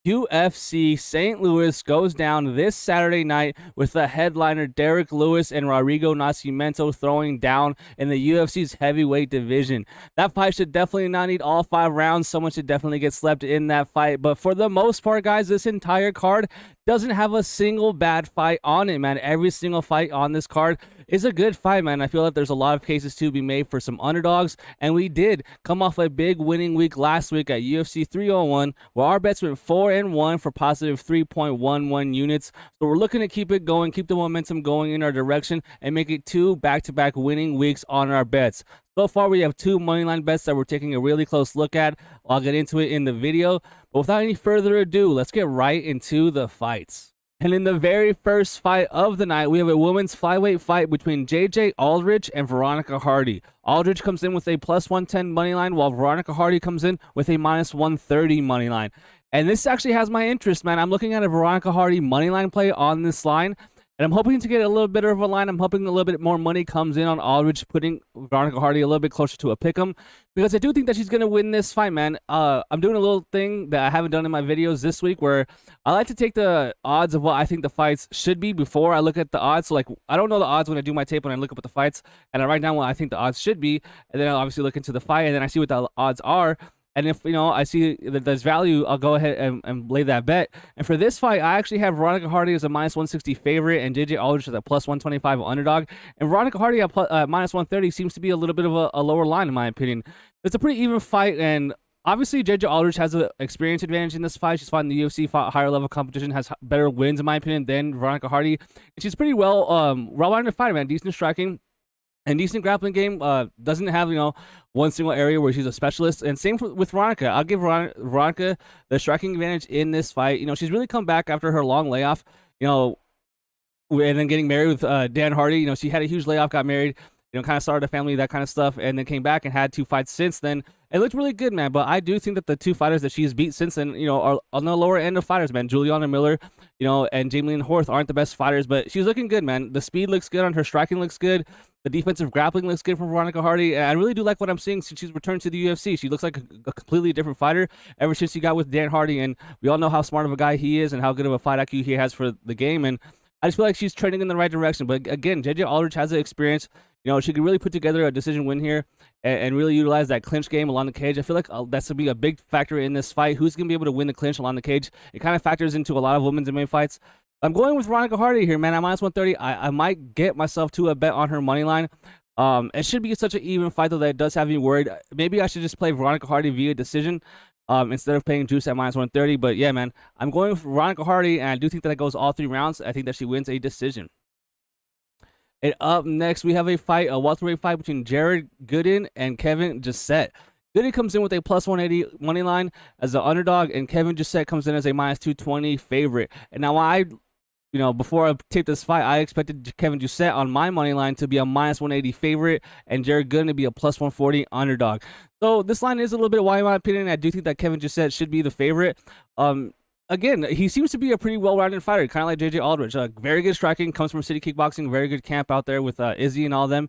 UFC St. Louis goes down this Saturday night with the headliner Derrick Lewis and Rodrigo Nascimento throwing down in the UFC's heavyweight division. That fight should definitely not need all 5 rounds. Someone should definitely get slept in that fight. But for the most part, guys, this entire card doesn't have a single bad fight on it, man. Every single fight on this card is a good fight, man. I feel like there's a lot of cases to be made for some underdogs, and we did come off a big winning week last week at UFC 301, where our bets went 4-1 for positive 3.11 units. So we're looking to keep it going, keep the momentum going in our direction, and make it 2 back-to-back winning weeks on our bets. So far, we have 2 moneyline bets that we're taking a really close look at. I'll get into it in the video. But without any further ado, let's get right into the fights. And in the very first fight of the night, we have a women's flyweight fight between JJ Aldrich and Veronica Hardy. Aldrich comes in with a plus 110 money line, while Veronica Hardy comes in with a minus 130 money line. And this actually has my interest, man. I'm looking at a Veronica Hardy money line play on this line, and I'm hoping to get a little bit of a line. I'm hoping a little bit more money comes in on Aldrich, putting Veronica Hardy a little bit closer to a pick'em, because I do think that she's going to win this fight, man. I'm doing a little thing that I haven't done in my videos this week, where I like to take the odds of what I think the fights should be before I look at the odds. So, like, I don't know the odds when I do my tape, when I look up at the fights, and I write down what I think the odds should be, and then I'll obviously look into the fight, and then I see what the odds are. And if, I see that there's value, I'll go ahead and lay that bet. And for this fight, I actually have Veronica Hardy as a minus 160 favorite and JJ Aldrich as a plus 125 underdog. And Veronica Hardy at minus 130 seems to be a little bit of a lower line, in my opinion. It's a pretty even fight, and obviously JJ Aldrich has an experience advantage in this fight. She's fought in the UFC, fought higher level competition, has better wins, in my opinion, than Veronica Hardy. And she's pretty well-rounded fighter, man. Decent striking and decent grappling game. Doesn't have, one single area where she's a specialist. And same with Veronica. I'll give Veronica the striking advantage in this fight. She's really come back after her long layoff, and then getting married with Dan Hardy. She had a huge layoff, got married, kind of started a family, that kind of stuff, and then came back and had 2 fights since then. It looked really good, man. But I do think that the 2 fighters that she's beat since then, are on the lower end of fighters, man. Juliana Miller, and Jamie Lynn Horth aren't the best fighters, but she's looking good, man. The speed looks good on her, striking looks good. The defensive grappling looks good from Veronica Hardy. And I really do like what I'm seeing since she's returned to the UFC. She looks like a completely different fighter ever since she got with Dan Hardy. And we all know how smart of a guy he is and how good of a fight IQ he has for the game. And I just feel like she's trending in the right direction. But again, JJ Aldrich has the experience. She could really put together a decision win here and really utilize that clinch game along the cage. I feel like that's going to be a big factor in this fight. Who's going to be able to win the clinch along the cage? It kind of factors into a lot of women's MMA fights. I'm going with Veronica Hardy here, man. At minus 130. I might get myself to a bet on her money line. It should be such an even fight, though, that it does have me worried. Maybe I should just play Veronica Hardy via decision instead of paying Jousset at minus 130. But yeah, man, I'm going with Veronica Hardy, and I do think that it goes all 3 rounds. I think that she wins a decision. And up next, we have a welterweight fight between Jared Gooden and Kevin Jousset. Gooden comes in with a plus 180 money line as the underdog, and Kevin Jousset comes in as a minus 220 favorite. And now before I taped this fight, I expected Kevin Jousset on my money line to be a minus 180 favorite and Jared Gooden to be a plus 140 underdog. So this line is a little bit wide, in my opinion. I do think that Kevin Jousset should be the favorite. Again, he seems to be a pretty well-rounded fighter, kind of like JJ Aldrich. Very good striking, comes from City Kickboxing, very good camp out there with Izzy and all them.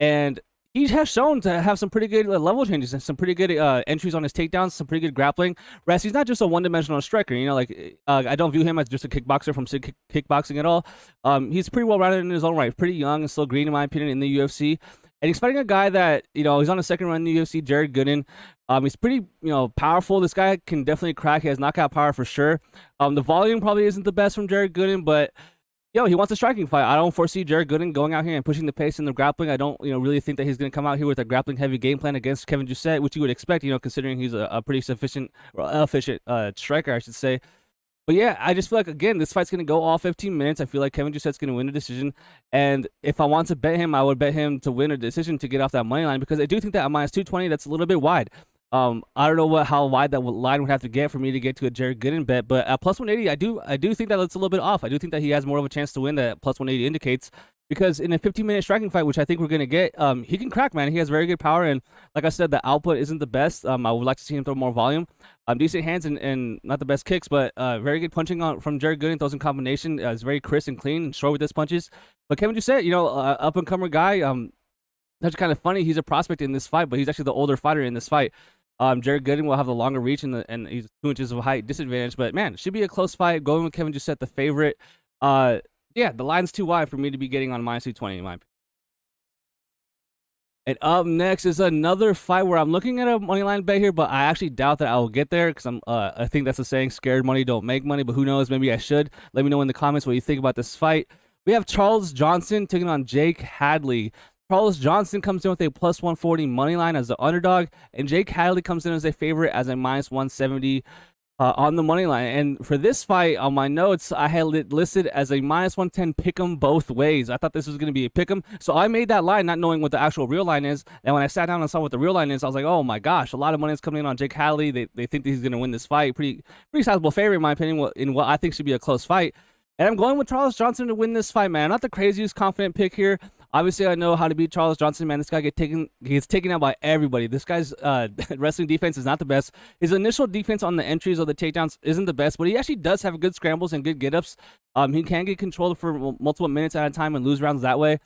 And he has shown to have some pretty good level changes and some pretty good entries on his takedowns, some pretty good grappling. Whereas he's not just a one-dimensional striker. I don't view him as just a kickboxer from City Kickboxing at all. He's pretty well-rounded in his own right, pretty young and still green, in my opinion, in the UFC. And he's fighting a guy that, he's on a second run in the UFC, Jared Gooden. He's pretty, powerful. This guy can definitely crack. He has knockout power for sure. The volume probably isn't the best from Jared Gooden, but, he wants a striking fight. I don't foresee Jared Gooden going out here and pushing the pace in the grappling. I don't, really think that he's going to come out here with a grappling-heavy game plan against Kevin Jousset, which you would expect, considering he's a pretty efficient striker, I should say. But yeah, I just feel like, again, this fight's going to go all 15 minutes. I feel like Kevin Jousset's going to win a decision. And if I want to bet him, I would bet him to win a decision to get off that money line, because I do think that at minus 220, that's a little bit wide. I don't know how wide that line would have to get for me to get to a Jared Gooden bet. But at plus 180, I do think that it's a little bit off. I do think that he has more of a chance to win that plus 180 indicates. Because in a 15-minute striking fight, which I think we're going to get, he can crack, man. He has very good power, and like I said, the output isn't the best. I would like to see him throw more volume. Decent hands and not the best kicks, but very good punching from Jared Gooden. Throws in combination. Is very crisp and clean and short with his punches. But Kevin Jousset, up-and-comer guy. That's kind of funny. He's a prospect in this fight, but he's actually the older fighter in this fight. Jared Gooden will have the longer reach and he's 2 inches of height disadvantage. But man, should be a close fight. Going with Kevin Jousset, the favorite. Yeah, the line's too wide for me to be getting on minus 220 in my opinion. And up next is another fight where I'm looking at a money line bet here, but I actually doubt that I will get there because I think that's a saying, scared money don't make money, but who knows, maybe I should. Let me know in the comments what you think about this fight. We have Charles Johnson taking on Jake Hadley. Charles Johnson comes in with a plus 140 money line as the underdog, and Jake Hadley comes in as a favorite as a minus 170 on the money line. And for this fight, on my notes, I had it listed as a minus 110 pick'em both ways. I thought this was going to be a pick'em, so I made that line not knowing what the actual real line is. And when I sat down and saw what the real line is, I was like, oh my gosh, a lot of money is coming in on Jake Hadley. They think that he's going to win this fight. Pretty sizable favorite in my opinion in what I think should be a close fight. And I'm going with Charles Johnson to win this fight, man. Not the craziest confident pick here. Obviously, I know how to beat Charles Johnson, man. This guy gets taken out by everybody. This guy's wrestling defense is not the best. His initial defense on the entries or the takedowns isn't the best, but he actually does have good scrambles and good get-ups. He can get controlled for multiple minutes at a time and lose rounds that way.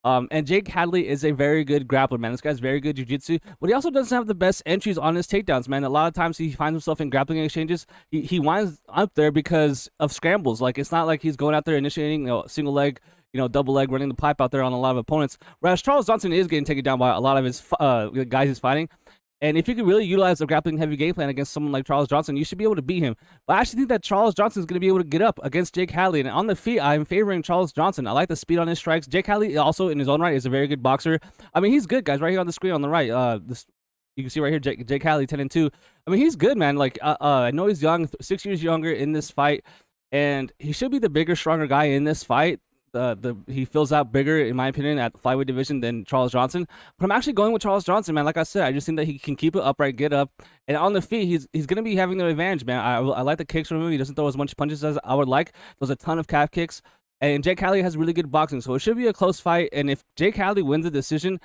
And Jake Hadley is a very good grappler, man. This guy's very good jiu-jitsu, but he also doesn't have the best entries on his takedowns, man. A lot of times he finds himself in grappling exchanges. He winds up there because of scrambles. Like, it's not like he's going out there initiating, single leg, double leg, running the pipe out there on a lot of opponents. Whereas Charles Johnson is getting taken down by a lot of his guys he's fighting. And if you could really utilize a grappling heavy game plan against someone like Charles Johnson, you should be able to beat him. But I actually think that Charles Johnson is going to be able to get up against Jake Hadley. And on the feet, I'm favoring Charles Johnson. I like the speed on his strikes. Jake Hadley also, in his own right, is a very good boxer. I mean, he's good, guys. Right here on the screen on the right, you can see right here, Jake Hadley, 10-2. I mean, he's good, man. Like, I know he's young, 6 years younger in this fight, and he should be the bigger, stronger guy in this fight. He fills out bigger, in my opinion, at the flyweight division than Charles Johnson. But I'm actually going with Charles Johnson, man. Like I said, I just think that he can keep it upright, get up, and on the feet, he's going to be having the advantage, man. I like the kicks from him. He doesn't throw as much punches as I would like. There's a ton of calf kicks. And Jake Hadley has really good boxing, so it should be a close fight. And if Jake Hadley wins the decision,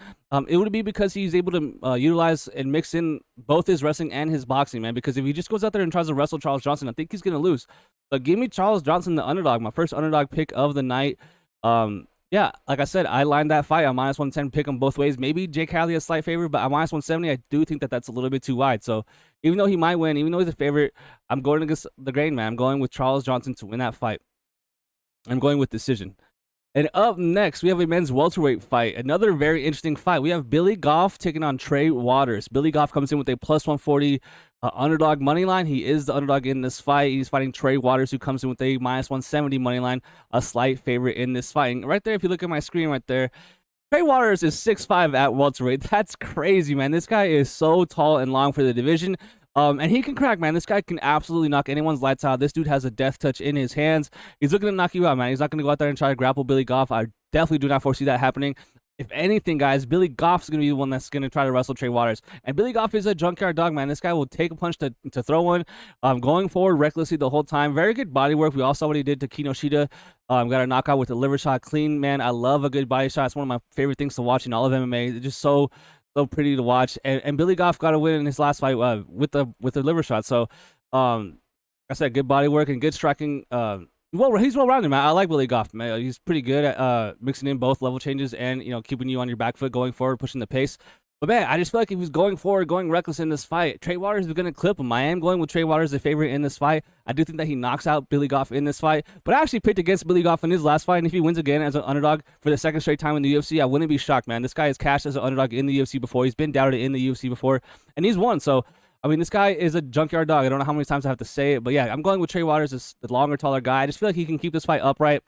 it would be because he's able to utilize and mix in both his wrestling and his boxing, man. Because if he just goes out there and tries to wrestle Charles Johnson, I think he's going to lose. But give me Charles Johnson, the underdog, my first underdog pick of the night. Yeah, like I said, I lined that fight on minus 110, pick them both ways. Maybe Jake Hadley a slight favorite, but at minus 170, I do think that that's a little bit too wide. So even though he might win, even though he's a favorite, I'm going against the grain, man. I'm going with Charles Johnson to win that fight. I'm going with decision. And up next, we have a men's welterweight fight. Another very interesting fight. We have Billy Goff taking on Trey Waters. Billy Goff comes in with a plus 140 underdog money line. He is the underdog in this fight. He's fighting Trey Waters, who comes in with a minus 170 money line, a slight favorite in this fight. And right there, if you look at my screen right there, Trey Waters is 6'5" at welterweight. That's crazy, man. This guy is so tall and long for the division. And he can crack, man. This guy can absolutely knock anyone's lights out. This dude has a death touch in his hands. He's looking to knock you out, man. He's not going to go out there and try to grapple Billy Goff. I definitely do not foresee that happening. If anything, guys, Billy Goff's going to be the one that's going to try to wrestle Trey Waters. And Billy Goff is a junkyard dog, man. This guy will take a punch to throw one, going forward recklessly the whole time. Very good body work. We all saw what he did to Kinoshita. Got a knockout with a liver shot. Clean, man. I love a good body shot. It's one of my favorite things to watch in all of MMA. It's just so pretty to watch. And Billy Goff got a win in his last fight with the liver shot. So, like I said, good body work and good striking. Well, he's well-rounded, man. I like Billy Goff, man. He's pretty good at mixing in both level changes and, keeping you on your back foot, going forward, pushing the pace. But, man, I just feel like if he's going forward, going reckless in this fight, Trey Waters is going to clip him. I am going with Trey Waters, the favorite in this fight. I do think that he knocks out Billy Goff in this fight. But I actually picked against Billy Goff in his last fight, and if he wins again as an underdog for the second straight time in the UFC, I wouldn't be shocked, man. This guy has cashed as an underdog in the UFC before. He's been doubted in the UFC before, and he's won. So, I mean, this guy is a junkyard dog. I don't know how many times I have to say it, but yeah, I'm going with Trey Waters as the longer, taller guy. I just feel like he can keep this fight upright,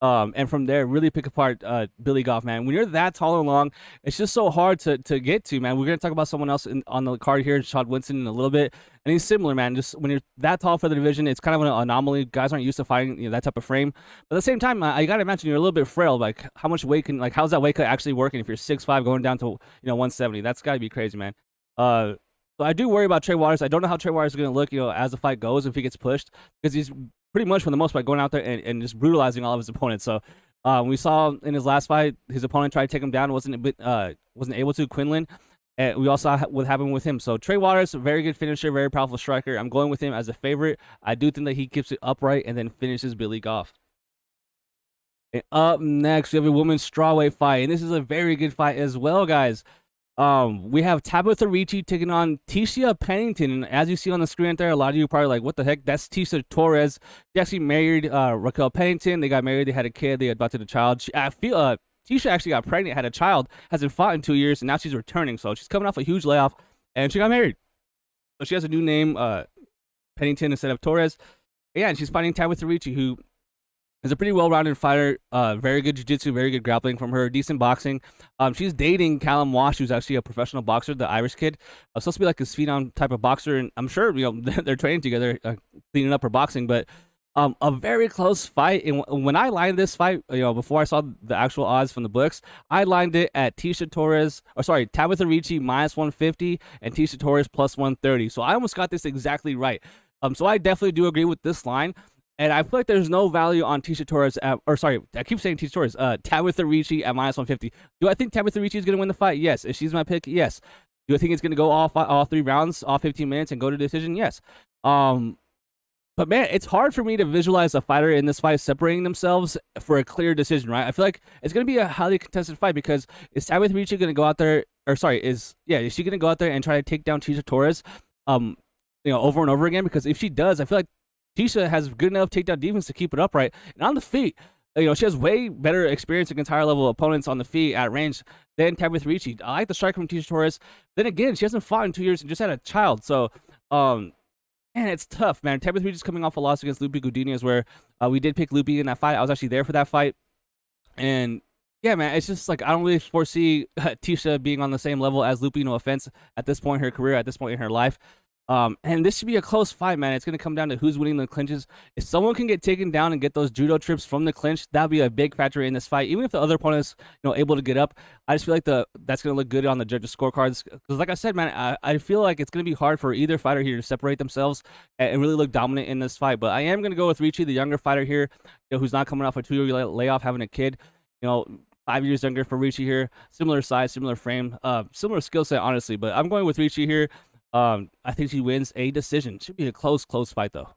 and from there, really pick apart Billy Goff, man. When you're that tall and long, it's just so hard to get to, man. We're going to talk about someone else on the card here, Shad Winston, in a little bit, and he's similar, man. Just when you're that tall for the division, it's kind of an anomaly. Guys aren't used to fighting that type of frame. But at the same time, I got to imagine you're a little bit frail. Like, how much weight how's that weight cut actually working if you're 6'5", going down to 170? That's got to be crazy, man. So I do worry about Trey Waters. I don't know how Trey Waters is going to look, as the fight goes, if he gets pushed, because he's pretty much, for the most part, going out there and just brutalizing all of his opponents. So we saw in his last fight, his opponent tried to take him down, wasn't able to, Quinlan. And we also saw what happened with him. So Trey Waters, very good finisher, very powerful striker. I'm going with him as a favorite. I do think that he keeps it upright and then finishes Billy Goff. And up next, we have a women's strawweight fight, and this is a very good fight as well, guys. We have Tabatha Ricci taking on Tecia Pennington, and as you see on the screen right there, a lot of you are probably like, "What the heck?" That's Tecia Torres. She actually married Raquel Pennington. They got married. They had a kid. They adopted a child. I feel Tecia actually got pregnant, had a child, hasn't fought in 2 years, and now she's returning. So she's coming off a huge layoff, and she got married. So she has a new name, Pennington instead of Torres. Yeah, and she's fighting Tabatha Ricci, who is a pretty well-rounded fighter. Very good jiu-jitsu, very good grappling from her, decent boxing. She's dating Callum Walsh, who's actually a professional boxer, the Irish kid. Supposed to be like a phenom type of boxer, and I'm sure they're training together, cleaning up her boxing. But a very close fight. And when I lined this fight, before I saw the actual odds from the books, I lined it at Tabatha Ricci -150 and Tecia Torres +130. So I almost got this exactly right. So I definitely do agree with this line. And I feel like there's no value on Tecia Torres, I keep saying Tecia Torres, Tabatha Ricci at -150. Do I think Tabatha Ricci is going to win the fight? Yes. If she's my pick, yes. Do I think it's going to go all 3 rounds, all 15 minutes, and go to decision? Yes. But man, it's hard for me to visualize a fighter in this fight separating themselves for a clear decision, right? I feel like it's going to be a highly contested fight because is Tabatha Ricci going to go out there, is she going to go out there and try to take down Tecia Torres, over and over again? Because if she does, I feel like Tecia has good enough takedown defense to keep it upright. And on the feet, she has way better experience against higher level opponents on the feet at range than Tabatha Ricci. I like the strike from Tecia Torres. Then again, she hasn't fought in 2 years and just had a child. So, man, it's tough, man. Tabatha Ricci's coming off a loss against Lupi Godinez, where we did pick Lupi in that fight. I was actually there for that fight. And yeah, man, it's just like I don't really foresee Tecia being on the same level as Lupi, no offense, at this point in her career, at this point in her life. And this should be a close fight, man. It's going to come down to who's winning the clinches. If someone can get taken down and get those judo trips from the clinch, that'll be a big factor in this fight. Even if the other opponent is, able to get up, I just feel like that's going to look good on the judges' scorecards. Because like I said, man, I feel like it's going to be hard for either fighter here to separate themselves and really look dominant in this fight. But I am going to go with Ricci, the younger fighter here, who's not coming off a 2-year layoff, having a kid. 5 years younger for Ricci here. Similar size, similar frame, similar skill set, honestly. But I'm going with Ricci here. I think she wins a decision. Should be a close fight, though.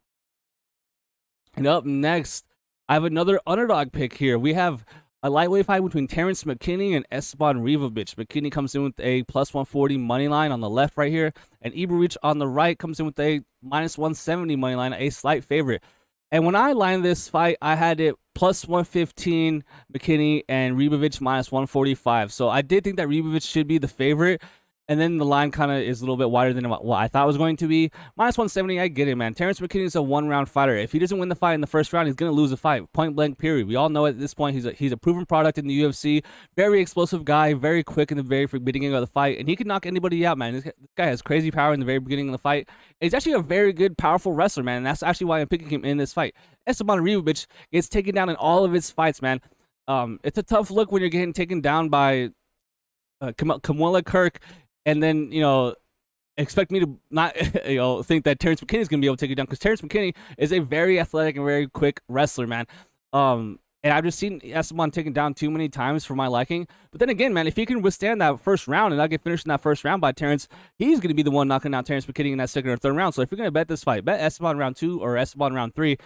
And up next, I have another underdog pick here. We have a lightweight fight between Terrance Mckinney and Estaban Ribovics. Mckinney comes in with a +140 money line on the left right here, and Ribovics on the right comes in with a -170 money line, a slight favorite. And when I lined this fight, I had it +115 Mckinney and Ribovics -145. So I did think that Ribovics should be the favorite. And then the line kind of is a little bit wider than what I thought it was going to be. -170, I get it, man. Terrance Mckinney is a one-round fighter. If he doesn't win the fight in the first round, he's going to lose the fight. Point blank, period. We all know at this point he's a proven product in the UFC. Very explosive guy, very quick in the very beginning of the fight. And he can knock anybody out, man. This guy has crazy power in the very beginning of the fight. And he's actually a very good, powerful wrestler, man. And that's actually why I'm picking him in this fight. Estaban Ribovics gets taken down in all of his fights, man. It's a tough look when you're getting taken down by Kamala Kirk. And then, expect me to not, think that Terrance Mckinney is going to be able to take it down, because Terrance Mckinney is a very athletic and very quick wrestler, man. And I've just seen Estaban taken down too many times for my liking. But then again, man, if he can withstand that first round and not get finished in that first round by Terrance, he's going to be the one knocking out Terrance Mckinney in that second or third round. So if you're going to bet this fight, bet Estaban round 2 or Estaban round 3.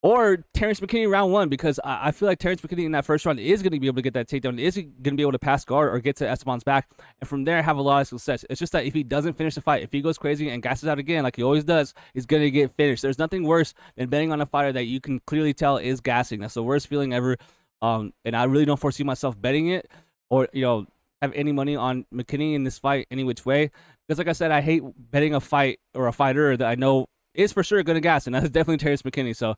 Or Terrance Mckinney round 1, because I feel like Terrance Mckinney in that first round is going to be able to get that takedown, is going to be able to pass guard or get to Esteban's back, and from there have a lot of success. It's just that if he doesn't finish the fight, if he goes crazy and gasses out again like he always does, he's going to get finished. There's nothing worse than betting on a fighter that you can clearly tell is gassing. That's the worst feeling ever, and I really don't foresee myself betting it or have any money on Mckinney in this fight any which way, because like I said, I hate betting a fight or a fighter that I know is for sure going to gas, and that's definitely Terrance Mckinney. So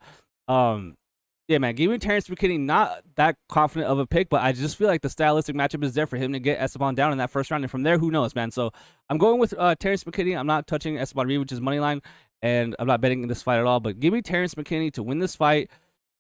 yeah, man, give me Terrance Mckinney. Not that confident of a pick, but I just feel like the stylistic matchup is there for him to get Estaban down in that first round, and from there, who knows, man. So I'm going with Terrance Mckinney. I'm not touching Estaban Rivic's money line, and I'm not betting this fight at all. But give me Terrance McKinney to win this fight,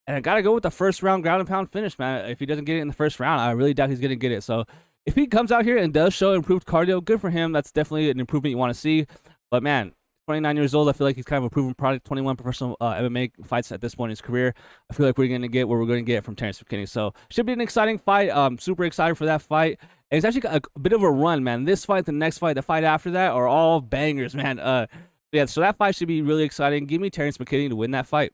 and I gotta go with the first round ground and pound finish, man. If he doesn't get it in the first round, I really doubt he's gonna get it. So if he comes out here and does show improved cardio, good for him. That's definitely an improvement you want to see. But man, 29 years old, I feel like he's kind of a proven product. 21 professional MMA fights at this point in his career. I feel like we're going to get what we're going to get from Terrance McKinney. So should be an exciting fight. Super excited for that fight. And it's actually a bit of a run, man. This fight, the next fight, the fight after that are all bangers, man. Yeah, so that fight should be really exciting. Give me Terrance McKinney to win that fight.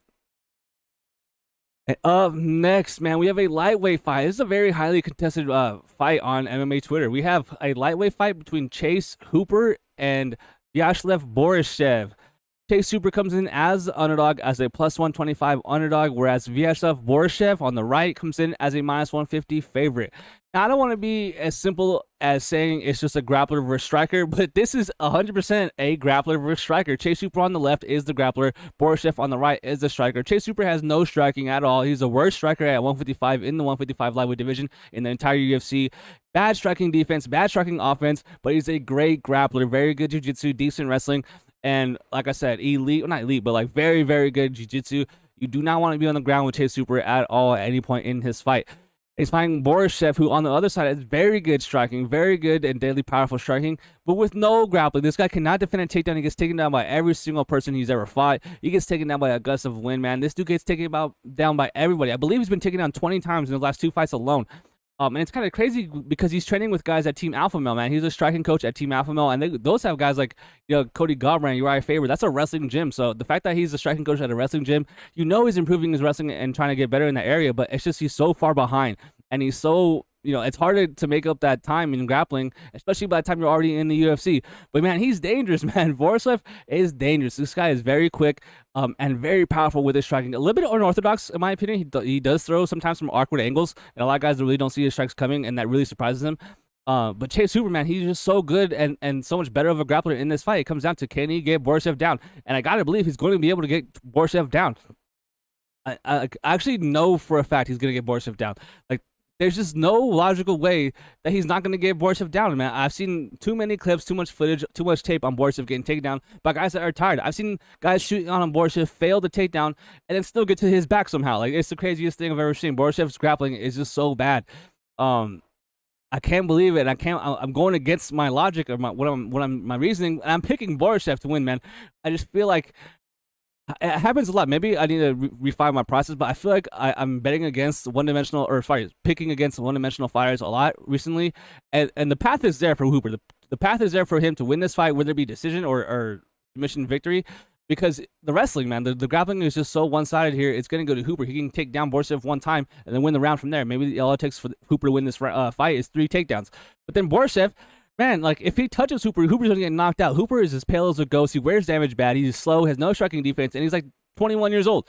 And up next, man, we have a lightweight fight. This is a very highly contested fight on MMA Twitter. We have a lightweight fight between Chase Hooper and Vyacheslav Borschev. Chase Hooper comes in as the underdog, as a plus 125 underdog, whereas Vyacheslav Borschev on the right comes in as a minus 150 favorite. Now, I don't want to be as simple as saying it's just a grappler versus striker, but this is 100% a grappler versus striker. Chase Hooper on the left is the grappler. Borschev on the right is the striker. Chase Hooper has no striking at all. He's the worst striker at 155 in the 155 lightweight division in the entire UFC. Bad striking defense, bad striking offense, but he's a great grappler. Very good jiu-jitsu, decent wrestling. And like I said, elite, well, not elite, but like very, very good jiu-jitsu. You do not want to be on the ground with Chase Hooper at all at any point in his fight. He's fighting Borschev, who on the other side is very good striking, very good and deadly powerful striking, but with no grappling. This guy cannot defend a takedown. He gets taken down by every single person he's ever fought. He gets taken down by a gust of wind, man. This dude gets taken down by everybody. I believe he's been taken down 20 times in the last 2 fights alone. And it's kind of crazy because he's training with guys at Team Alpha Male, man. He's a striking coach at Team Alpha Male, and those have guys like, Cody Garbrandt, Uriah Faber. That's a wrestling gym. So the fact that he's a striking coach at a wrestling gym, he's improving his wrestling and trying to get better in that area, but it's just he's so far behind, and he's so, it's harder to make up that time in grappling, especially by the time you're already in the UFC. But man, he's dangerous, man. Borschev is dangerous. This guy is very quick and very powerful with his striking. A little bit unorthodox, in my opinion. He does throw sometimes from awkward angles, and a lot of guys really don't see his strikes coming, and that really surprises them. But Chase Hooper, man, he's just so good and so much better of a grappler in this fight. It comes down to, can he get Borschev down? And I gotta believe he's going to be able to get Borschev down. I actually know for a fact he's going to get Borschev down. Like, there's just no logical way that he's not going to get Borschev down, man. I've seen too many clips, too much footage, too much tape on Borschev getting taken down by guys that are tired. I've seen guys shooting on Borschev, fail to take down, and then still get to his back somehow. Like, it's the craziest thing I've ever seen. Borshev's grappling is just so bad. I can't believe it. I'm going against my logic or my reasoning, and I'm picking Borschev to win, man. I just feel like it happens a lot. Maybe I need to refine my process, but I feel like I'm betting against picking against one-dimensional fighters a lot recently, and the path is there for Hooper. The path is there for him to win this fight, whether it be decision or submission victory, because the wrestling, man, the grappling is just so one-sided here. It's going to go to Hooper. He can take down Borschev one time and then win the round from there. Maybe all it takes for Hooper to win this fight is 3 takedowns. But then Borschev, man, like, if he touches Hooper's gonna get knocked out. Hooper is as pale as a ghost. He wears damage bad. He's slow, has no striking defense, and he's like 21 years old.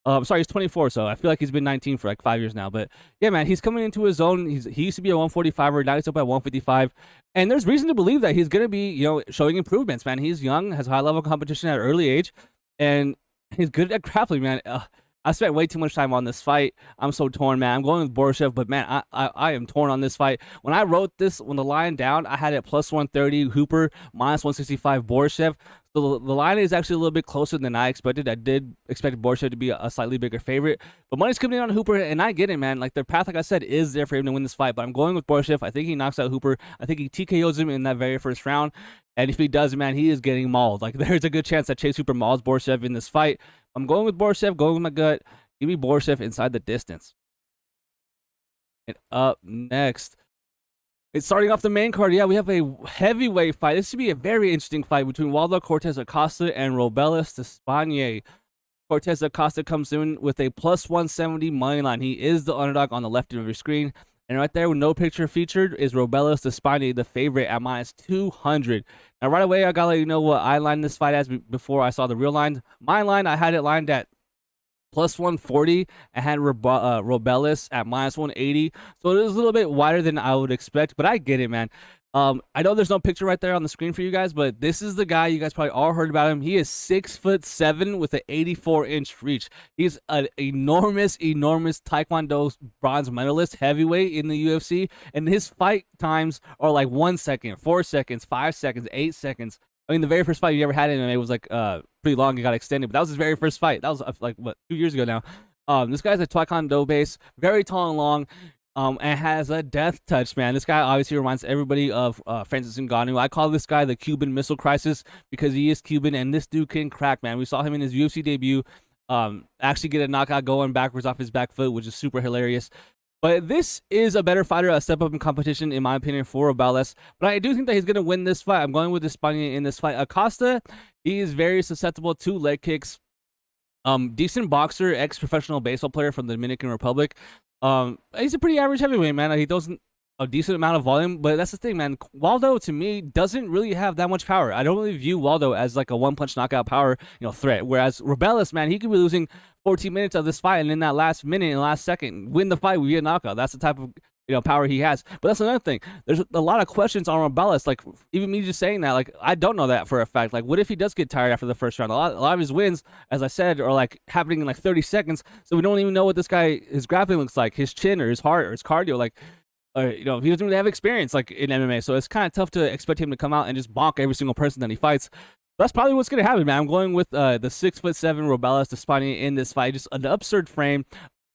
Sorry, he's 24, so I feel like he's been 19 for like 5 years now. But yeah, man, he's coming into his own. He used to be a 145er, now he's up at 155, and there's reason to believe that he's gonna be, showing improvements, man. He's young, has high level competition at an early age, and he's good at grappling, man. I spent way too much time on this fight. I'm so torn, man. I'm going with Borschev, but man, I am torn on this fight. When I wrote this, when the line down, I had it plus 130 Hooper, minus 165 Borschev. So the line is actually a little bit closer than I expected. I did expect Borschev to be a slightly bigger favorite, but money's coming in on Hooper, and I get it, man. Like, the path, like I said, is there for him to win this fight, but I'm going with Borschev. I think he knocks out Hooper. I think he TKOs him in that very first round, and if he does, man, he is getting mauled. Like, there's a good chance that Chase Hooper mauls Borschev in this fight. I'm going with Borschev, going with my gut. Give me Borschev inside the distance. And up next, it's starting off the main card. Yeah, we have a heavyweight fight. This should be a very interesting fight between Waldo Cortes Acosta and rovelis despaigne. Cortes Acosta comes in with a plus 170 money line. He is the underdog on the left of your screen. And right there with no picture featured is rovelis despaigne, the favorite, at minus 200. Now, right away, I got to let you know what I lined this fight as before I saw the real line. My line, I had it lined at plus 140. I had rovelis at minus 180. So it was a little bit wider than I would expect, but I get it, man. I know there's no picture right there on the screen for you guys, but this is the guy. You guys probably all heard about him. He is 6'7" with an 84-inch reach. He's an enormous Taekwondo bronze medalist, heavyweight in the UFC, and his fight times are like 1 second, 4 seconds, 5 seconds, 8 seconds. I mean, the very first fight you ever had in MMA was like pretty long. It got extended, but that was his very first fight. That was like, what, 2 years ago now. This guy's a Taekwondo base, very tall and long. And has a death touch, man. This guy obviously reminds everybody of Francis Ngannou. I call this guy the Cuban Missile Crisis because he is Cuban, and this dude can crack, man. We saw him in his UFC debut actually get a knockout going backwards off his back foot, which is super hilarious. But this is a better fighter, a step up in competition, in my opinion, for Rovelis. But I do think that he's going to win this fight. I'm going with Despaigne in this fight. Acosta, he is very susceptible to leg kicks. Decent boxer, ex-professional baseball player from the Dominican Republic. He's a pretty average heavyweight, man. He doesn't a decent amount of volume, but that's the thing, man. Waldo to me doesn't really have that much power. I don't really view Waldo as like a one-punch knockout power, threat. Whereas Rovelis, man, he could be losing 14 minutes of this fight, and in that last minute and last second, win the fight via knockout. That's the type of power he has. But that's another thing. There's a lot of questions on Rovelis. Like, even me just saying that, like, I don't know that for a fact. Like, what if he does get tired after the first round? A lot of his wins, as I said, are like happening in like 30 seconds. So we don't even know what this guy, his grappling looks like, his chin or his heart or his cardio. Like, he doesn't really have experience like in MMA. So it's kind of tough to expect him to come out and just bonk every single person that he fights. That's probably what's going to happen, man. I'm going with the 6'7" Rovelis, despaigne in this fight. Just an absurd frame.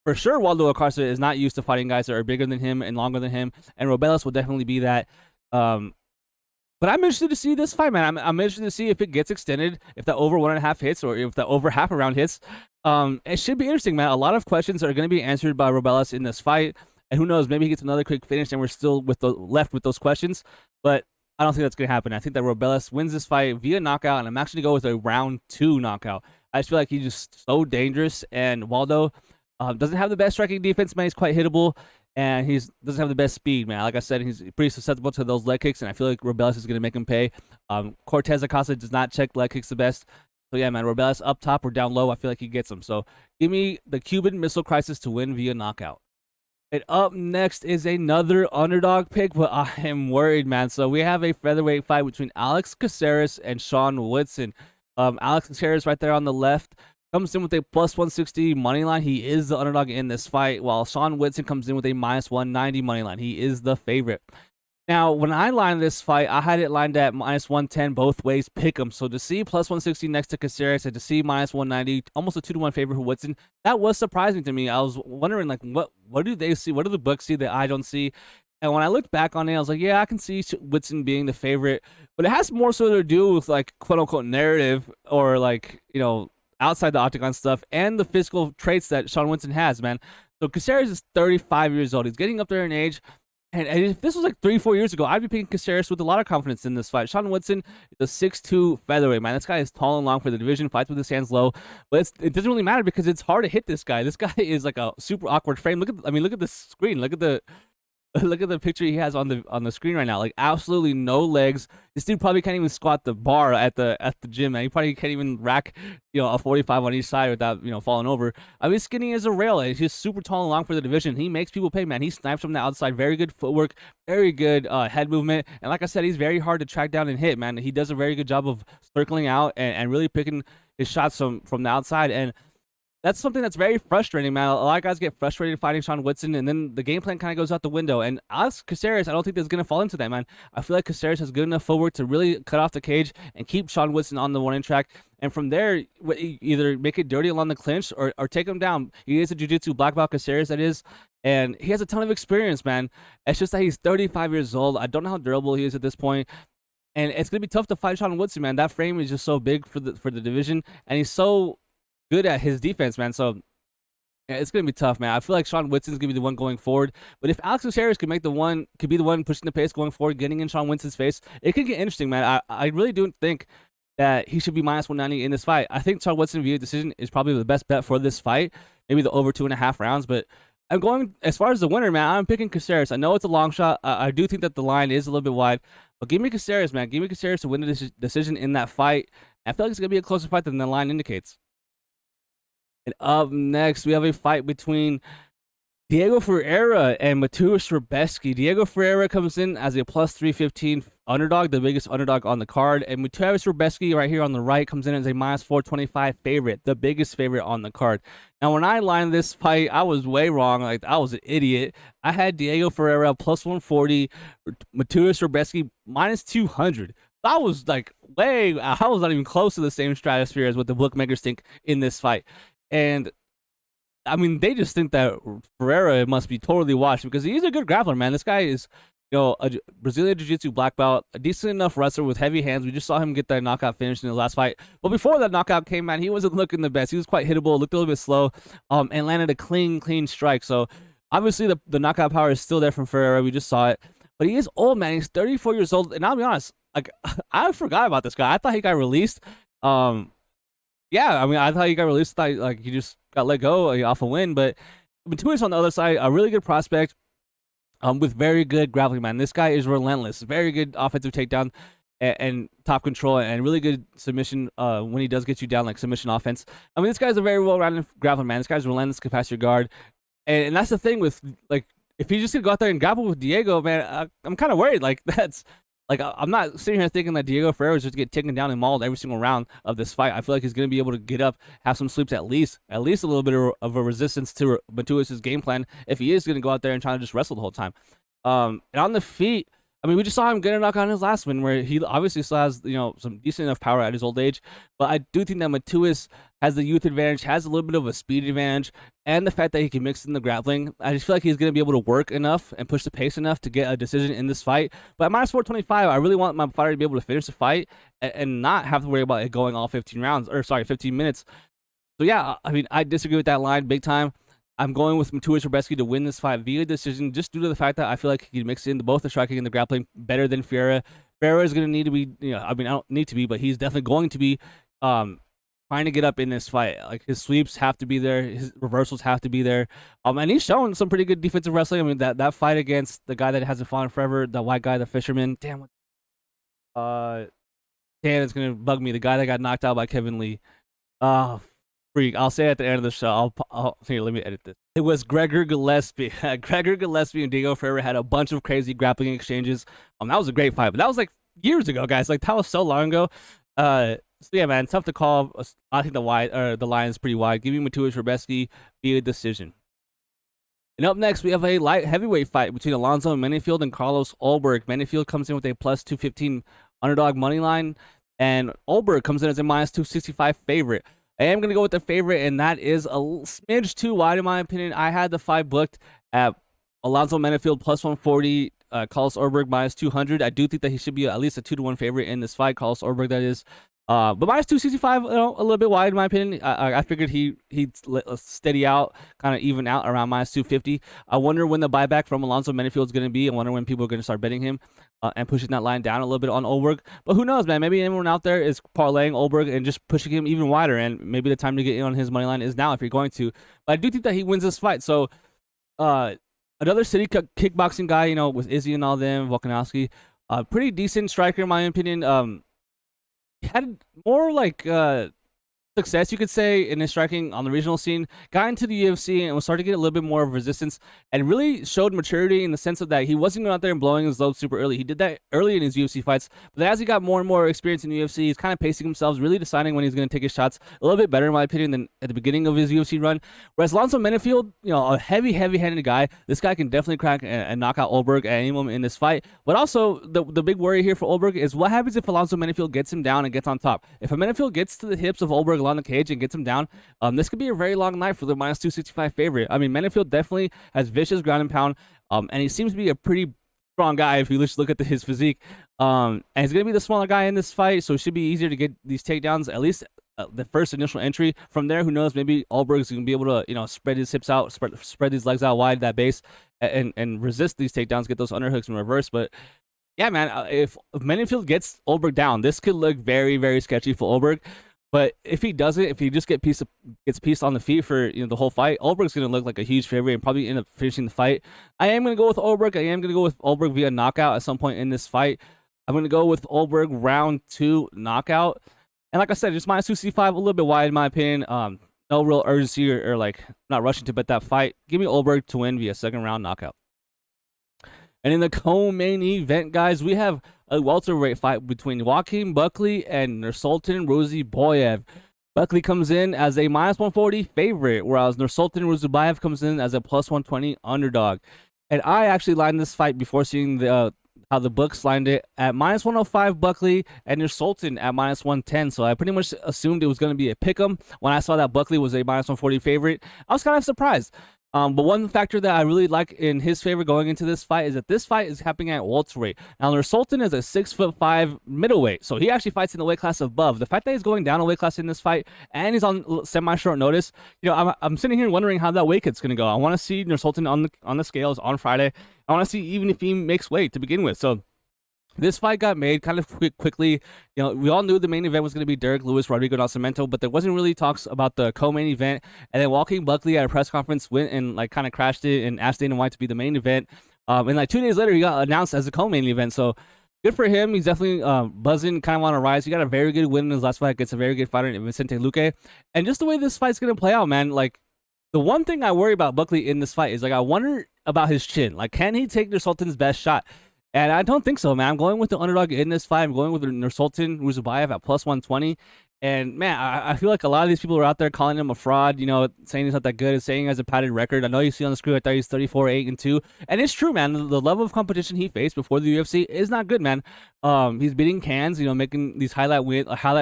For sure, Waldo Caceres is not used to fighting guys that are bigger than him and longer than him, and Rovelis will definitely be that. But I'm interested to see this fight, man. I'm interested to see if it gets extended, if the over 1.5 hits, or if the over half a round hits. It should be interesting, man. A lot of questions are going to be answered by Rovelis in this fight, and who knows, maybe he gets another quick finish, and we're still left with those questions. But I don't think that's going to happen. I think that Rovelis wins this fight via knockout, and I'm actually going to go with a round 2 knockout. I just feel like he's just so dangerous, and Waldo doesn't have the best striking defense, man. He's quite hittable, and he doesn't have the best speed, man. Like I said, he's pretty susceptible to those leg kicks, and I feel like Rovelis is going to make him pay. Cortes Acosta does not check leg kicks the best. So, yeah, man, Rovelis up top or down low, I feel like he gets them. So, give me the Cuban Missile Crisis to win via knockout. And up next is another underdog pick, but I am worried, man. So, we have a featherweight fight between Alex Caceres and Sean Woodson. Alex Caceres right there on the left comes in with a plus 160 money line. He is the underdog in this fight, while Sean Woodson comes in with a minus 190 money line. He is the favorite. Now, when I lined this fight, I had it lined at minus 110 both ways, pick 'em. So to see plus 160 next to Caceres and to see minus 190, almost a 2-to-1 favorite for Woodson, that was surprising to me. I was wondering, like, what do they see? What do the books see that I don't see? And when I looked back on it, I was like, yeah, I can see Woodson being the favorite, but it has more so to do with, like, quote-unquote narrative or, like, outside the octagon stuff and the physical traits that Sean Woodson has, man. So Caceres is 35 years old. He's getting up there in age. And if this was like 3-4 years ago, I'd be picking Caceres with a lot of confidence in this fight. Sean Woodson is a 6'2" featherweight, man. This guy is tall and long for the division, fights with his hands low. But it doesn't really matter because it's hard to hit this guy. This guy is like a super awkward frame. Look at the screen. Look at the picture he has on the screen right now. Like, absolutely no legs. This dude probably can't even squat the bar at the gym, man. He probably can't even rack, a 45 on each side without, falling over. I mean, skinny as a rail. He's just super tall and long for the division. He makes people pay, man. He snipes from the outside. Very good footwork, very good head movement. And like I said, he's very hard to track down and hit, man. He does a very good job of circling out and really picking his shots from the outside. And that's something that's very frustrating, man. A lot of guys get frustrated fighting Sean Woodson, and then the game plan kind of goes out the window. And Alex Caceres, I don't think that's going to fall into that, man. I feel like Caceres has good enough footwork to really cut off the cage and keep Sean Woodson on the one-in track. And from there, either make it dirty along the clinch or take him down. He is a jiu-jitsu black belt, Caceres, that is. And he has a ton of experience, man. It's just that he's 35 years old. I don't know how durable he is at this point. And it's going to be tough to fight Sean Woodson, man. That frame is just so big for the division. And he's so good at his defense, man. So yeah, it's gonna be tough, man. I feel like Sean Woodson's gonna be the one going forward. But if Alex Caceres could be the one pushing the pace going forward, getting in Sean Woodson's face, it could get interesting, man. I really do think that he should be minus 190 in this fight. I think Sean Woodson via decision is probably the best bet for this fight. Maybe the over 2.5 rounds. But I'm going as far as the winner, man. I'm picking Caceres. I know it's a long shot. I do think that the line is a little bit wide. But give me Caceres, man. Give me Caceres to win the decision in that fight. I feel like it's gonna be a closer fight than the line indicates. And up next, we have a fight between Diego Ferreira and Mateusz Rebecki. Diego Ferreira comes in as a plus 315 underdog, the biggest underdog on the card. And Mateusz Rebecki right here on the right comes in as a minus 425 favorite, the biggest favorite on the card. Now, when I lined this fight, I was way wrong. Like, I was an idiot. I had Diego Ferreira plus 140, Mateusz Rebecki minus 200. I was like I was not even close to the same stratosphere as what the bookmakers think in this fight. And I mean, they just think that Ferreira must be totally washed because he's a good grappler, man. This guy is, a Brazilian Jiu-Jitsu black belt, a decent enough wrestler with heavy hands. We just saw him get that knockout finish in the last fight. But before that knockout came, man, he wasn't looking the best. He was quite hittable, looked a little bit slow, and landed a clean strike. So obviously the knockout power is still there from Ferreira. We just saw it. But he is old, man. He's 34 years old. And I'll be honest, like, I forgot about this guy. I thought he got released. Yeah, I mean, I thought he got released, like he just got let go off a win, but Mateusz on the other side, a really good prospect, with very good grappling, man. This guy is relentless, very good offensive takedown and top control, and really good submission when he does get you down, like submission offense. I mean, this guy's a very well-rounded grappling man. This guy's relentless, can pass your guard, and that's the thing with, like, if he's just gonna go out there and grapple with Diego, man, I'm kind of worried. Like, that's like, I'm not sitting here thinking that Diego Ferreira is just get taken down and mauled every single round of this fight. I feel like he's going to be able to get up, have some sleeps at least a little bit of a resistance to Mateusz's game plan if he is going to go out there and try to just wrestle the whole time. And on the feet, I mean, we just saw him get a knock on his last win, where he obviously still has, you know, some decent enough power at his old age. But I do think that Mateusz has the youth advantage, has a little bit of a speed advantage, and the fact that he can mix in the grappling. I just feel like he's going to be able to work enough and push the pace enough to get a decision in this fight. But at minus 425, I really want my fighter to be able to finish the fight and not have to worry about it going all 15 minutes. So yeah, I mean, I disagree with that line big time. I'm going with Mateusz Rebecki to win this fight via decision, just due to the fact that I feel like he can mix in both the striking and the grappling better than Ferreira. Ferreira is going to need to be, you know, I mean, I don't need to be, but he's definitely going to be trying to get up in this fight. Like, his sweeps have to be there, his reversals have to be there, and he's shown some pretty good defensive wrestling. I mean, that fight against the guy that hasn't fought in forever, the white guy, the fisherman. Damn, it's going to bug me. The guy that got knocked out by Kevin Lee. Freak. I'll say at the end of the show. Here, let me edit this. It was Gregor Gillespie. Gregor Gillespie and Diego Ferreira had a bunch of crazy grappling exchanges. That was a great fight, but that was like years ago, guys. Like, that was so long ago. So yeah, man, tough to call. I think the line is pretty wide. Give me Mateusz Rebecki via decision. And up next, we have a light heavyweight fight between Alonzo Menifield and Carlos Ulberg. Menifield comes in with a plus 215 underdog money line, and Ulberg comes in as a minus 265 favorite. I am going to go with the favorite, and that is a smidge too wide in my opinion. I had the fight booked at Alonzo Menifield plus 140, Carlos Ulberg minus 200. I do think that he should be at least a 2-1 favorite in this fight, Carlos Ulberg, that is. But minus 265, you know, a little bit wide in my opinion. I figured he'd steady out, kind of even out around minus 250. I wonder when the buyback from Alonzo Menifield is going to be. I wonder when people are going to start betting him and pushing that line down a little bit on Ulberg. But who knows, man? Maybe anyone out there is parlaying Ulberg and just pushing him even wider. And maybe the time to get in on his money line is now if you're going to. But I do think that he wins this fight. So another city kickboxing guy, you know, with Izzy and all them, Volkanovski, pretty decent striker in my opinion. Had more like success, you could say, in his striking on the regional scene. Got into the UFC and was starting to get a little bit more of resistance, and really showed maturity in the sense of that he wasn't going out there and blowing his load super early. He did that early in his UFC fights, but as he got more and more experience in the UFC, he's kind of pacing himself, really deciding when he's going to take his shots a little bit better, in my opinion, than at the beginning of his UFC run. Whereas Alonzo Menifield, you know, a heavy-handed guy, this guy can definitely crack and knock out Ulberg at any moment in this fight. But also, the big worry here for Ulberg is what happens if Alonzo Menifield gets him down and gets on top. If a Menifield gets to the hips of Ulberg along the cage and gets him down, this could be a very long night for the minus 265 favorite. I mean, Menifield definitely has vicious ground and pound, and he seems to be a pretty strong guy if you just look at his physique. And he's going to be the smaller guy in this fight, so it should be easier to get these takedowns, at least the first initial entry. From there, who knows, maybe Ulberg's going to be able to, you know, spread his hips out, spread these legs out wide, that base, and resist these takedowns, get those underhooks in reverse. But yeah, man, if Menifield gets Ulberg down, this could look very, very sketchy for Ulberg. But if he doesn't, if he just gets pieced on the feet for, you know, the whole fight, Ulberg's going to look like a huge favorite and probably end up finishing the fight. I am going to go with Ulberg. I am going to go with Ulberg via knockout at some point in this fight. I'm going to go with Ulberg round 2 knockout. And like I said, just minus 265, a little bit wide in my opinion. No real urgency or like not rushing to bet that fight. Give me Ulberg to win via second round knockout. And in the co-main event, guys, we have a welterweight fight between Joaquin Buckley and Nursultan Ruziboyev. Buckley comes in as a minus 140 favorite, whereas Nursultan Ruziboyev comes in as a plus 120 underdog. And I actually lined this fight before seeing how the books lined it at minus 105 Buckley and Nursultan at minus 110. So I pretty much assumed it was going to be a pick'em when I saw that Buckley was a minus 140 favorite. I was kind of surprised. But one factor that I really like in his favor going into this fight is that this fight is happening at welterweight. Now, Nursultan is a 6'5" middleweight, so he actually fights in the weight class above. The fact that he's going down a weight class in this fight and he's on semi-short notice, you know, I'm sitting here wondering how that weight cut's going to go. I want to see Nursultan on the scales on Friday. I want to see even if he makes weight to begin with. So This fight got made kind of quickly. You know, we all knew the main event was going to be Derek Lewis, Rodrigo Nascimento, but there wasn't really talks about the co-main event. And then Joaquin Buckley at a press conference went and like kind of crashed it and asked Dana White to be the main event. And like 2 days later, he got announced as a co-main event. So good for him. He's definitely buzzing, kind of on a rise. He got a very good win in his last fight against a very good fighter in Vicente Luque. And just the way this fight's going to play out, man, like the one thing I worry about Buckley in this fight is like I wonder about his chin. Like, can he take Nursultan's best shot? And I don't think so, man. I'm going with the underdog in this fight. I'm going with Nursultan Ruzabayev at plus 120. And, man, I feel like a lot of these people are out there calling him a fraud, you know, saying he's not that good, saying he has a padded record. I know you see on the screen, I thought he's 34-8-2. And it's true, man. The level of competition he faced before the UFC is not good, man. He's beating cans, you know, making these highlight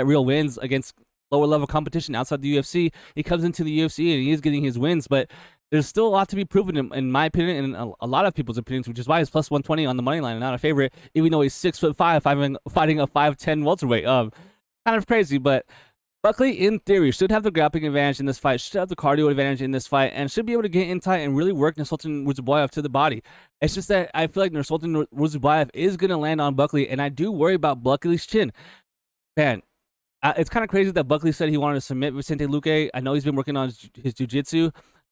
reel wins against lower level competition outside the UFC. He comes into the UFC and he is getting his wins, but there's still a lot to be proven in my opinion and a lot of people's opinions, which is why he's plus 120 on the money line and not a favorite, even though he's 6'5", fighting a 5'10" welterweight. Kind of crazy, but Buckley, in theory, should have the grappling advantage in this fight, should have the cardio advantage in this fight, and should be able to get in tight and really work Nursultan Ruzabayev to the body. It's just that I feel like Nursultan Ruzabayev is going to land on Buckley, and I do worry about Buckley's chin. Man, it's kind of crazy that Buckley said he wanted to submit Vicente Luque. I know he's been working on his jiu-jitsu,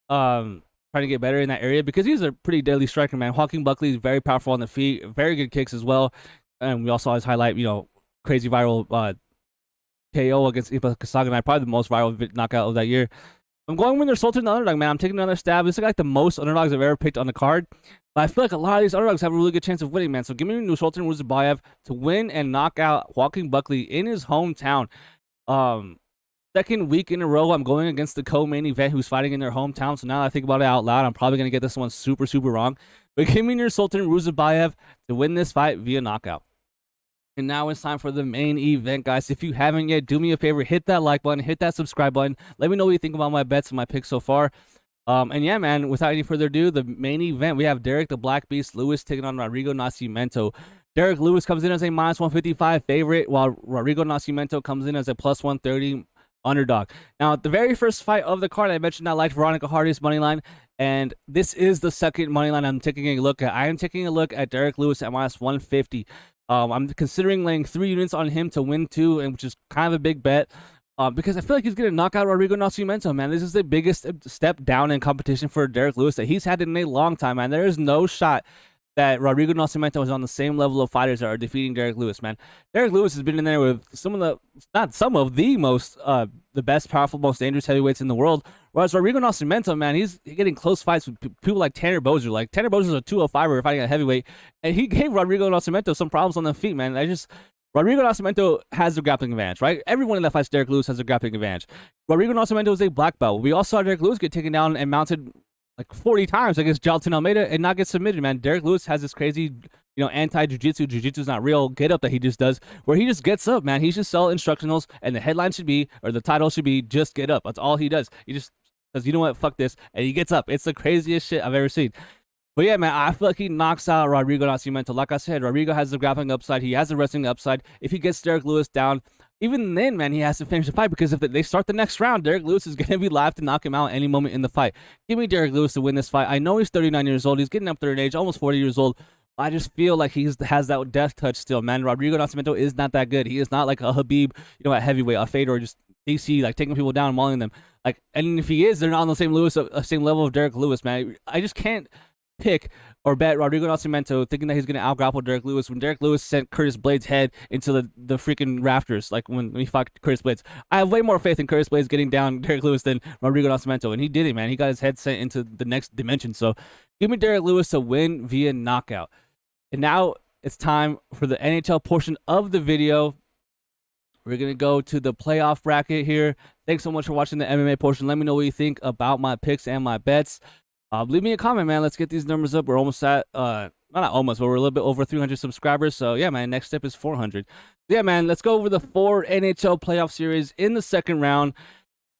trying to get better in that area because he's a pretty deadly striker, man. Joaquin Buckley is very powerful on the feet, very good kicks as well. And we all saw his highlight, you know, crazy viral KO against Ipa Kasaganai, probably the most viral knockout of that year. I'm going with Nursultan the underdog, man. I'm taking another stab. This is like the most underdogs I've ever picked on the card. But I feel like a lot of these underdogs have a really good chance of winning, man. So give me Nursultan Ruzabayev to win and knock out Joaquin Buckley in his hometown. Second week in a row, I'm going against the co-main event who's fighting in their hometown. So now that I think about it out loud, I'm probably going to get this one super, super wrong. But give me Nursultan Ruzabayev to win this fight via knockout. And now it's time for the main event, guys. If you haven't yet, do me a favor, hit that like button, hit that subscribe button. Let me know what you think about my bets and my picks so far. And yeah, man, without any further ado, the main event, we have Derek the Black Beast Lewis taking on Rodrigo Nascimento. Derek Lewis comes in as a minus 155 favorite, while Rodrigo Nascimento comes in as a plus 130 underdog. Now, the very first fight of the card, I mentioned I liked Veronica Hardy's money line, and this is the second money line I'm taking a look at. I am taking a look at Derek Lewis at minus 150. I'm considering laying 3 units on him to win 2, and which is kind of a big bet. Because I feel like he's going to knock out Rodrigo Nascimento, man. This is the biggest step down in competition for Derek Lewis that he's had in a long time, man. There is no shot that Rodrigo Nascimento is on the same level of fighters that are defeating Derek Lewis, man. Derek Lewis has been in there with the most, the best, powerful, most dangerous heavyweights in the world. Whereas Rodrigo Nascimento, man, he's getting close fights with people like Tanner Boser. Like, Tanner Boser's a 205er fighting at heavyweight, and he gave Rodrigo Nascimento some problems on the feet, man. Rodrigo Nascimento has the grappling advantage, right? Everyone that fights Derek Lewis has a grappling advantage. Rodrigo Nascimento is a black belt. We all saw Derek Lewis get taken down and mounted like 40 times against Jailton Almeida and not get submitted, man. Derek Lewis has this crazy, you know, jiu-jitsu's not real get up that he just does, where he just gets up, man. He's just selling instructionals, and the headline should be, or the title should be, just get up. That's all he does. He just says, you know what, fuck this, and he gets up. It's the craziest shit I've ever seen. But yeah, man, I feel like he knocks out Rodrigo Nascimento. Like I said, Rodrigo has the grappling upside. He has the wrestling upside. If he gets Derek Lewis down, even then, man, he has to finish the fight, because if they start the next round, Derek Lewis is going to be live to knock him out any moment in the fight. Give me Derek Lewis to win this fight. I know he's 39 years old. He's getting up there in age, almost 40 years old. I just feel like he has that death touch still, man. Rodrigo Nascimento is not that good. He is not like a Khabib, you know, at heavyweight, a Fedor, or just DC, like taking people down and mauling them. Like, and if he is, they're not on the same same level of Derek Lewis, man. I just can't pick or bet Rodrigo Nascimento thinking that he's going to out-grapple Derek Lewis when Derek Lewis sent Curtis Blades' head into the freaking rafters, like when he fought Curtis Blades. I have way more faith in Curtis Blades getting down Derek Lewis than Rodrigo Nascimento, and he did it, man. He got his head sent into the next dimension. So give me Derek Lewis to win via knockout. And now it's time for the NHL portion of the video. We're going to go to the playoff bracket here. Thanks so much for watching the MMA portion. Let me know what you think about my picks and my bets. Leave me a comment, man. Let's get these numbers up. We're almost at, not almost, but we're a little bit over 300 subscribers. So, yeah, man, next step is 400. Yeah, man, let's go over the 4 NHL playoff series in the second round.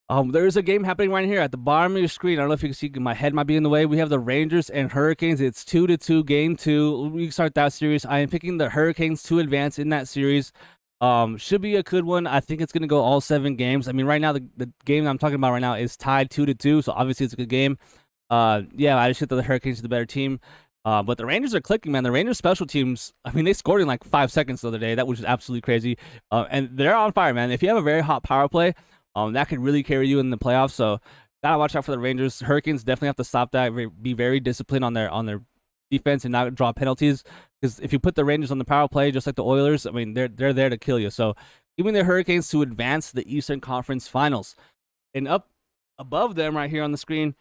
There's a game happening right here at the bottom of your screen. I don't know if you can see, my head might be in the way. We have the Rangers and Hurricanes. It's 2-2, game 2. We can start that series. I am picking the Hurricanes to advance in that series. Should be a good one. I think it's going to go all 7 games. I mean, right now, the game I'm talking about right now is tied 2-2, so obviously it's a good game. Yeah, I just think that the Hurricanes are the better team. But the Rangers are clicking, man. The Rangers special teams, I mean, they scored in like 5 seconds the other day. That was just absolutely crazy. And they're on fire, man. If you have a very hot power play, that could really carry you in the playoffs. So gotta watch out for the Rangers. Hurricanes definitely have to stop that. Be very disciplined on their defense and not draw penalties. Because if you put the Rangers on the power play, just like the Oilers, I mean, they're there to kill you. So give me the Hurricanes to advance to the Eastern Conference Finals. And up above them, right here on the screen,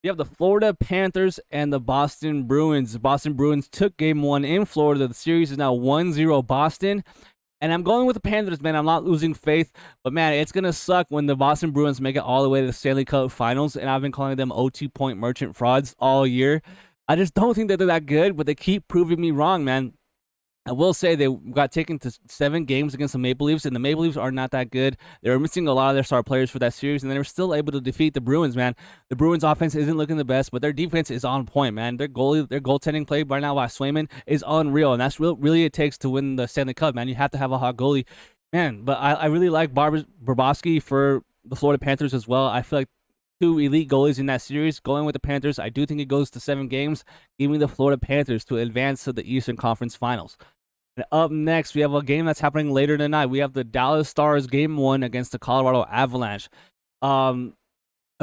you have the Florida Panthers and the Boston Bruins. The Boston Bruins took game 1 in Florida. The series is now 1-0 Boston. And I'm going with the Panthers, man. I'm not losing faith. But, man, it's going to suck when the Boston Bruins make it all the way to the Stanley Cup Finals. And I've been calling them OT point merchant frauds all year. I just don't think that they're that good, but they keep proving me wrong, man. I will say they got taken to 7 games against the Maple Leafs, and the Maple Leafs are not that good. They were missing a lot of their star players for that series, and they were still able to defeat the Bruins, man. The Bruins' offense isn't looking the best, but their defense is on point, man. Their goaltending play right now by Swayman is unreal, and that's really it takes to win the Stanley Cup, man. You have to have a hot goalie, man. But I really like Bobrovsky for the Florida Panthers as well. I feel like 2 elite goalies in that series. Going with the Panthers, I do think it goes to 7 games. Give me the Florida Panthers to advance to the Eastern Conference Finals. And up next, we have a game that's happening later tonight. We have the Dallas Stars game 1 against the Colorado Avalanche. I'm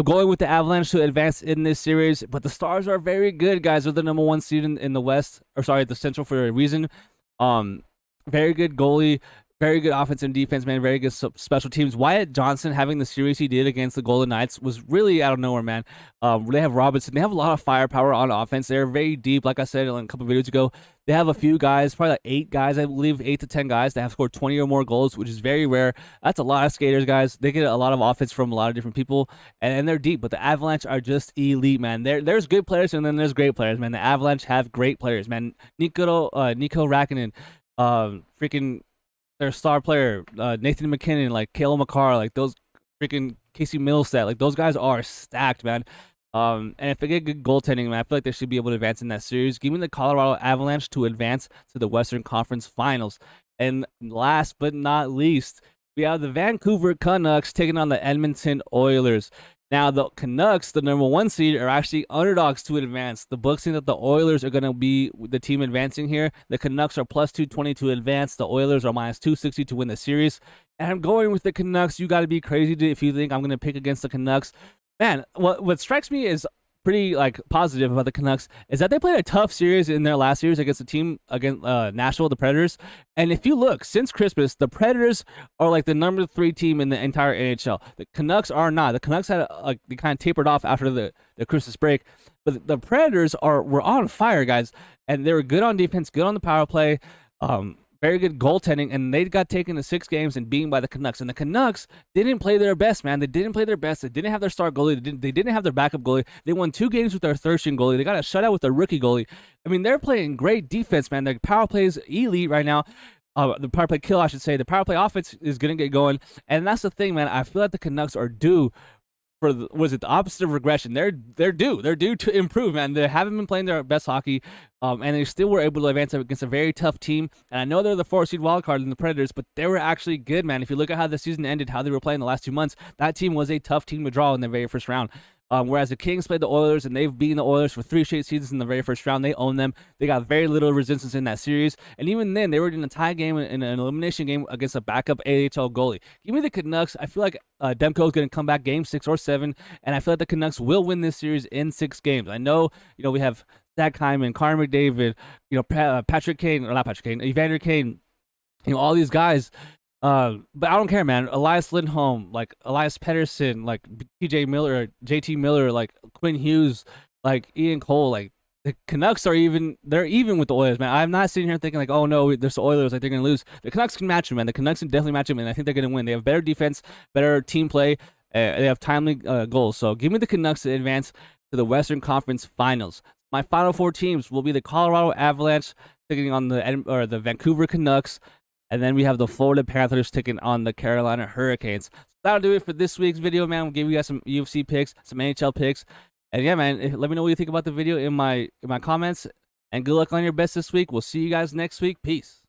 going with the Avalanche to advance in this series, but the Stars are very good, guys. They're the #1 seed in the West, or sorry, the Central for a reason. Very good goalie. Very good offense and defense, man. Very good special teams. Wyatt Johnson having the series he did against the Golden Knights was really out of nowhere, man. They have Robinson. They have a lot of firepower on offense. They're very deep, like I said a couple of videos ago. They have a few guys, probably like 8 guys, I believe, 8 to 10 guys that have scored 20 or more goals, which is very rare. That's a lot of skaters, guys. They get a lot of offense from a lot of different people, and they're deep. But the Avalanche are just elite, man. There's good players, and then there's great players, man. The Avalanche have great players, man. Nico Rakkinen, freaking their star player, Nathan McKinnon, like Cale Makar, like those freaking Casey Middlestat, like those guys are stacked, man. And if they get good goaltending, man, I feel like they should be able to advance in that series. Give me the Colorado Avalanche to advance to the Western Conference Finals. And last but not least, we have the Vancouver Canucks taking on the Edmonton Oilers. Now, the Canucks, the #1 seed, are actually underdogs to advance. The books think that the Oilers are going to be the team advancing here. The Canucks are +220 to advance. The Oilers are -260 to win the series. And I'm going with the Canucks. You got to be crazy if you think I'm going to pick against the Canucks. Man, what strikes me is pretty positive about the Canucks is that they played a tough series in their last series against the team against Nashville, the Predators. And if you look, since Christmas, the Predators are like the #3 team in the entire NHL. The Canucks are not. The Canucks had they kind of tapered off after the Christmas break, but the Predators were on fire, guys, and they were good on defense, good on the power play. Very good goaltending, and they got taken to 6 games and beaten by the Canucks. And the Canucks didn't play their best, man. They didn't play their best. They didn't have their star goalie. They didn't have their backup goalie. They won 2 games with their third-string goalie. They got a shutout with their rookie goalie. I mean, they're playing great defense, man. Their power play is elite right now. The power play kill, I should say. The power play offense is going to get going. And that's the thing, man. I feel like the Canucks are due for the opposite of regression. They're due to improve, man. They haven't been playing their best hockey, and they still were able to advance against a very tough team. And I know they're the 4-seed wild card in the Predators, but they were actually good, man. If you look at how the season ended, how they were playing the last 2 months, that team was a tough team to draw in the very first round. Whereas the Kings played the Oilers, and they've beaten the Oilers for 3 straight seasons in the very first round. They own them. They got very little resistance in that series. And even then, they were in a tie game, in an elimination game against a backup AHL goalie. Give me the Canucks. I feel like Demko is going to come back game 6 or 7, and I feel like the Canucks will win this series in 6 games. I know, we have Zach Hyman, Connor McDavid, Patrick Kane, or not Patrick Kane, Evander Kane, all these guys. But I don't care, man. Elias Lindholm, like Elias Pettersson, like TJ Miller, JT Miller, like Quinn Hughes, like Ian Cole, like the Canucks are they're even with the Oilers, man. I'm not sitting here thinking like, oh no, there's the Oilers, like they're gonna lose. The Canucks can match them, man. The Canucks can definitely match them, and I think they're gonna win. They have better defense, better team play, they have timely goals. So give me the Canucks to advance to the Western Conference Finals. My final 4 teams will be the Colorado Avalanche taking on the Vancouver Canucks. And then we have the Florida Panthers taking on the Carolina Hurricanes. So that'll do it for this week's video, man. We'll give you guys some UFC picks, some NHL picks. And yeah, man, let me know what you think about the video in my comments. And good luck on your bets this week. We'll see you guys next week. Peace.